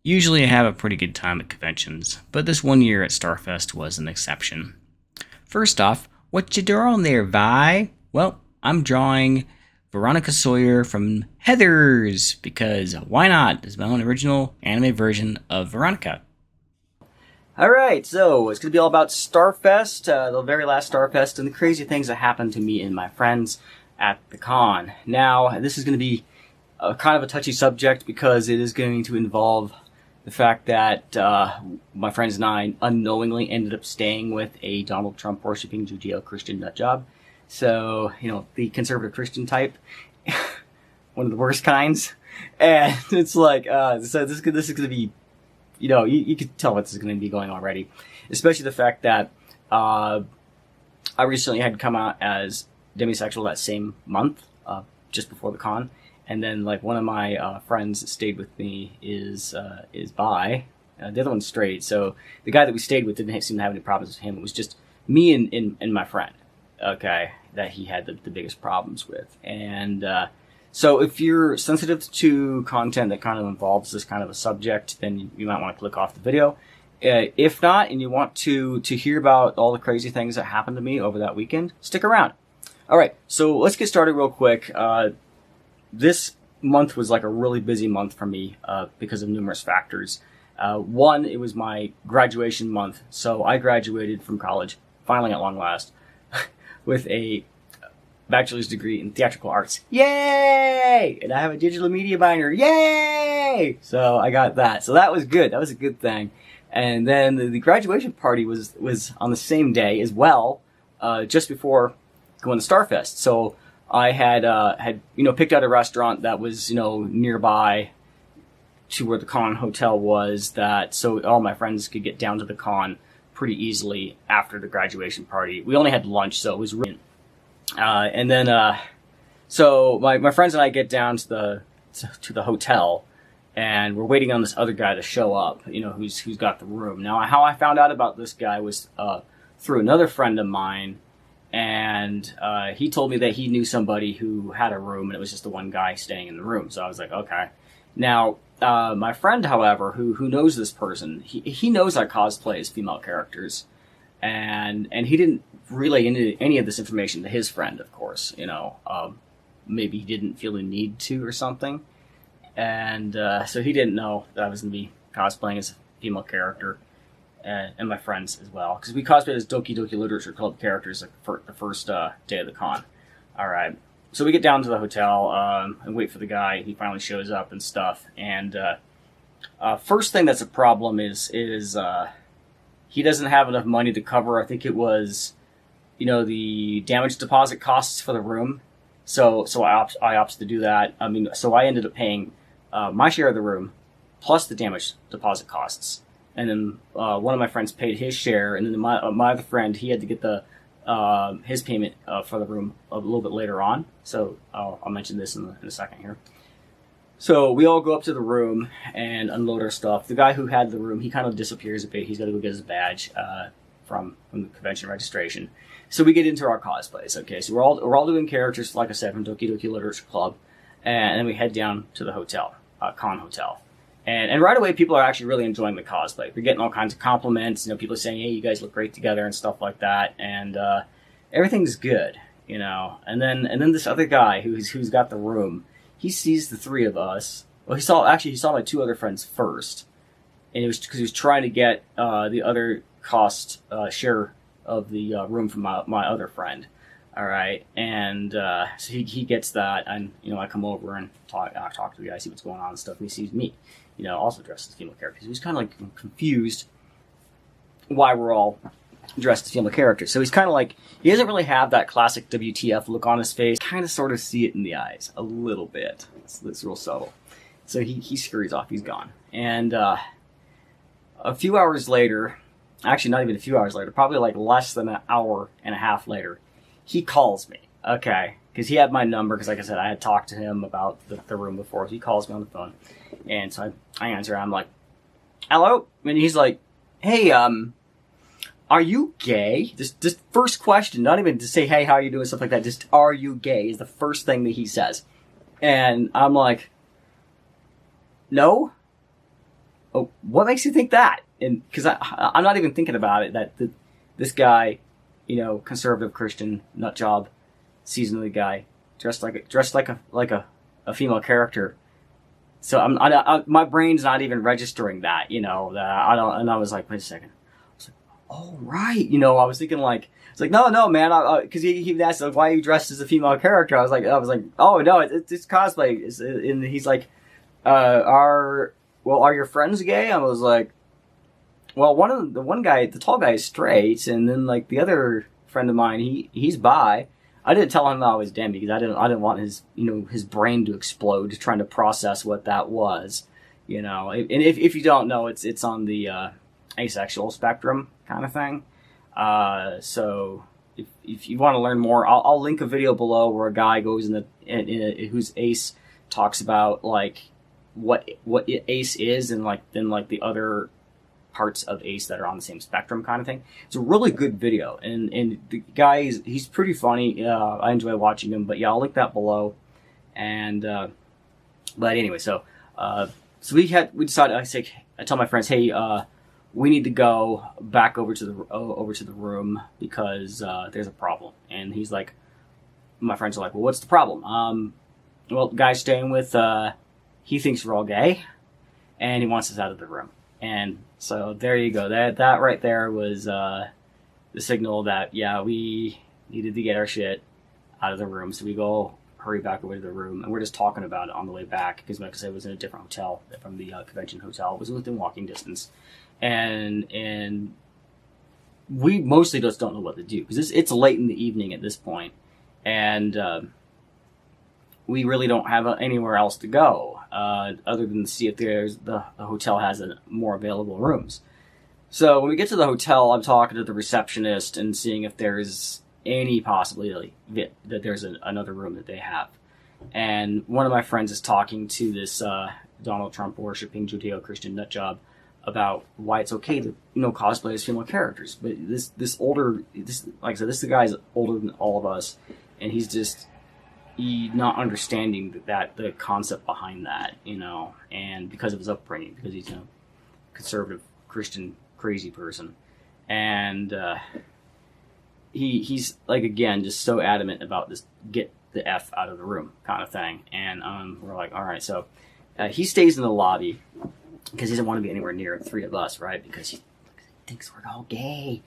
Usually I have a pretty good time at conventions, but this one year at Starfest was an exception. First off, what you drawing there, Vi? Well, I'm drawing Veronica Sawyer from Heathers, because why not? It's my own original anime version of Veronica. Alright, so it's going to be all about Starfest, the very last Starfest, and the crazy things that happened to me and my friends at the con. Now, this is going to be kind of a touchy subject because it is going to involve the fact that my friends and I unknowingly ended up staying with a Donald Trump worshipping Judeo-Christian nutjob. So, the conservative Christian type, one of the worst kinds. And it's like, so this is going to be, you could tell what this is going to be going already. Especially the fact that I recently had come out as demisexual that same month, just before the con. And then, like, one of my friends that stayed with me is bi. The other one's straight. So the guy that we stayed with didn't seem to have any problems with him. It was just me and my friend, okay, that he had the biggest problems with. And so if you're sensitive to content that kind of involves this kind of a subject, then you might want to click off the video. If not, and you want to hear about all the crazy things that happened to me over that weekend, stick around. All right, so let's get started real quick. This month was like a really busy month for me because of numerous factors. One, it was my graduation month, so I graduated from college, finally at long last, with a bachelor's degree in theatrical arts. Yay! And I have a digital media minor. Yay! So I got that. So that was good. That was a good thing. And then the graduation party was on the same day as well, just before going to Starfest. So I had picked out a restaurant that was, nearby to where the con hotel was, so all my friends could get down to the con pretty easily after the graduation party. We only had lunch, so it was really, and then, so my friends and I get down to the hotel, and we're waiting on this other guy to show up, who's got the room. Now, how I found out about this guy was, through another friend of mine. And he told me that he knew somebody who had a room, and it was just the one guy staying in the room. So I was like, okay. Now, my friend, however, who knows this person, he knows I cosplay as female characters, and he didn't relay any of this information to his friend, of course. Maybe he didn't feel the need to or something, and so he didn't know that I was going to be cosplaying as a female character. And my friends as well, because we cosplayed as Doki Doki Literature Club characters for the first day of the con. All right, so we get down to the hotel and wait for the guy. He finally shows up and stuff. And first thing that's a problem is he doesn't have enough money to cover. I think it was, the damage deposit costs for the room. So I opted to do that. So I ended up paying my share of the room plus the damage deposit costs. And then one of my friends paid his share, and then my other friend, he had to get his payment for the room a little bit later on. So I'll mention this in a second here. So we all go up to the room and unload our stuff. The guy who had the room, he kind of disappears a bit. He's got to go get his badge from the convention registration. So we get into our cosplays. Okay, so we're all doing characters, like I said, from Doki Doki Literature Club, and then we head down to the hotel, con hotel. And right away, people are actually really enjoying the cosplay. We're getting all kinds of compliments. People are saying, "Hey, you guys look great together," and stuff like that. And everything's good, And then this other guy who's got the room, he sees the three of us. Well, he saw my two other friends first, and it was because he was trying to get the other cost share of the room from my other friend. All right, and so he gets that, and I come over and talk to the guy, see what's going on and stuff, and he sees me, also dressed as female characters. He's kind of like confused why we're all dressed as female characters. So he's kind of like, he doesn't really have that classic WTF look on his face. Kind of sort of see it in the eyes a little bit. It's real subtle. So he scurries off. He's gone. And a few hours later, actually not even a few hours later, probably like less than an hour and a half later, he calls me. Okay. Because he had my number, because like I said, I had talked to him about the room before. So he calls me on the phone. And so I answer. I'm like, hello? And he's like, hey, are you gay? Just first question, not even to say, hey, how are you doing, stuff like that. Just, are you gay is the first thing that he says. And I'm like, no. oh, what makes you think that? And because I'm not even thinking about it, that this guy, conservative Christian nut job, seasonally guy, dressed like a female character. So my brain's not even registering that, that I don't. And I was like, wait a second. I was like, oh right, I was thinking like, it's like no man, because he asked like, why are you dressed as a female character? I was like, oh no, it's cosplay. And he's like, are your friends gay? I was like, well, the one guy, the tall guy, is straight, and then like the other friend of mine, he's bi. I didn't tell him I was Demi because I didn't want his his brain to explode trying to process what that was, And if you don't know, it's on the asexual spectrum kind of thing. So if you want to learn more, I'll link a video below where a guy goes whose ace talks about like what ace is and then the other parts of ace that are on the same spectrum kind of thing. It's a really good video, and the guy he's pretty funny. I enjoy watching him, but yeah, I'll link that below. And but anyway, so we decided. I tell my friends, hey, we need to go back over to the room because there's a problem. And he's like, my friends are like, well, what's the problem? Well, the guy's staying with, he thinks we're all gay, and he wants us out of the room. And so there you go. That right there was the signal that, yeah, we needed to get our shit out of the room. So we go hurry back over to the room, and we're just talking about it on the way back because, like I said, it was in a different hotel from the convention hotel. It was within walking distance, and we mostly just don't know what to do because it's late in the evening at this point, and we really don't have anywhere else to go other than to see if the hotel has more available rooms. So when we get to the hotel, I'm talking to the receptionist and seeing if there's any possibility that there's another room that they have. And one of my friends is talking to this Donald Trump worshipping Judeo-Christian nutjob about why it's okay to cosplay as female characters. But this like I said, this guy's older than all of us, and he's just not understanding that the concept behind that, and because of his upbringing, because he's a conservative Christian crazy person, and he's like, again, just so adamant about this get the F out of the room kind of thing. And we're like, all right. So he stays in the lobby because he doesn't want to be anywhere near the three of us, right? Because he thinks we're all gay.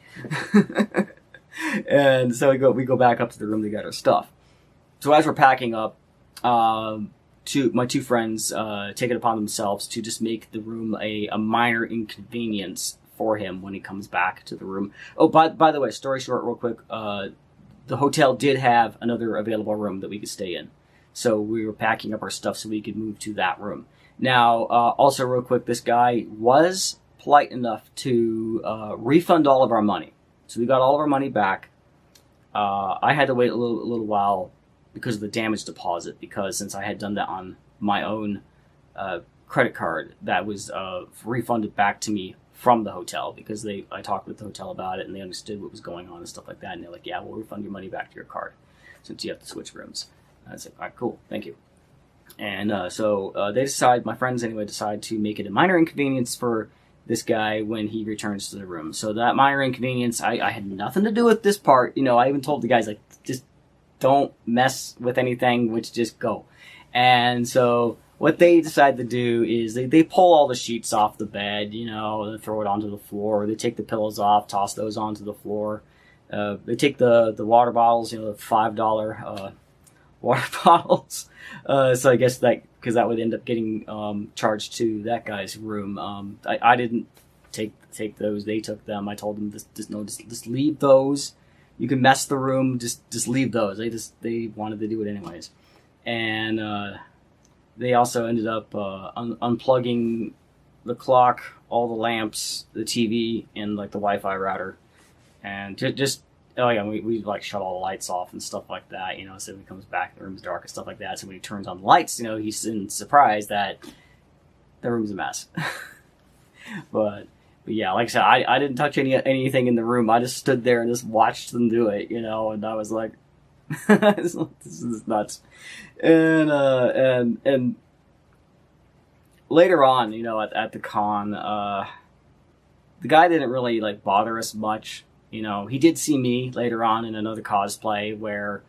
And so we go back up to the room to get our stuff. So as we're packing up, my two friends take it upon themselves to just make the room a minor inconvenience for him when he comes back to the room. Oh, by the way, story short, real quick, the hotel did have another available room that we could stay in. So we were packing up our stuff so we could move to that room. Now, also real quick, this guy was polite enough to refund all of our money. So we got all of our money back. I had to wait a little while because of the damage deposit, because since I had done that on my own credit card, that was refunded back to me from the hotel, because I talked with the hotel about it and they understood what was going on and stuff like that, and they're like, yeah, we'll refund your money back to your card since you have to switch rooms. And I was like, all right, cool, thank you. And so my friends anyway, decide to make it a minor inconvenience for this guy when he returns to the room. So that minor inconvenience, I had nothing to do with this part. I even told the guys, like, just don't mess with anything, which just go. And so what they decide to do is they pull all the sheets off the bed, and throw it onto the floor. They take the pillows off, toss those onto the floor. They take the water bottles, the $5 water bottles. So I guess because that would end up getting charged to that guy's room. I didn't take those. They took them. I told them just leave those. You can mess the room. Just leave those. They wanted to do it anyways. And they also ended up unplugging the clock, all the lamps, the TV, and like the Wi-Fi router, and we like shut all the lights off and stuff like that. So when he comes back, the room's dark and stuff like that. So when he turns on the lights, he's in surprise that the room's a mess. but yeah, like I said, I didn't touch anything in the room. I just stood there and just watched them do it, and I was like, this is nuts. And later on, at the con, the guy didn't really like bother us much. He did see me later on in another cosplay where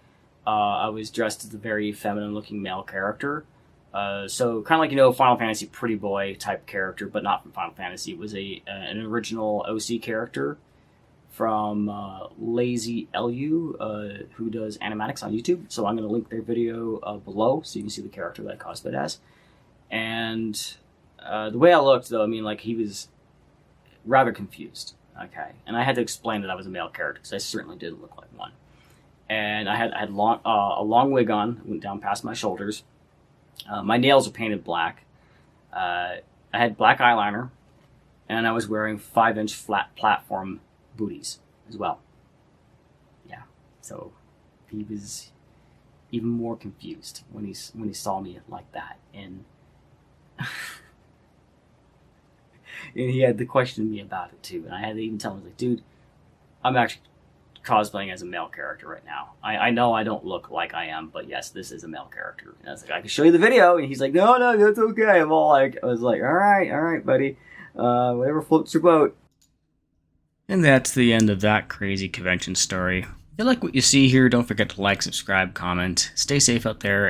I was dressed as a very feminine-looking male character. So kind of like Final Fantasy pretty boy type character, but not from Final Fantasy. It was an original OC character from Lazy Eule, who does animatics on YouTube. So I'm going to link their video below so you can see the character that I cosplayed as. And the way I looked, though, he was rather confused. Okay, and I had to explain that I was a male character because I certainly didn't look like one. And I had a long wig on, went down past my shoulders. My nails were painted black. I had black eyeliner, and I was wearing 5-inch flat platform booties as well. Yeah, so he was even more confused when he saw me like that, and and he had to question me about it too. And I had to even tell him, like, dude, I'm actually cosplaying as a male character right now. I know I don't look like I am, but yes, this is a male character. And I was like, I can show you the video. And he's like, no, that's okay. I was like, all right, buddy. Whatever floats your boat. And that's the end of that crazy convention story. If you like what you see here, don't forget to like, subscribe, comment. Stay safe out there,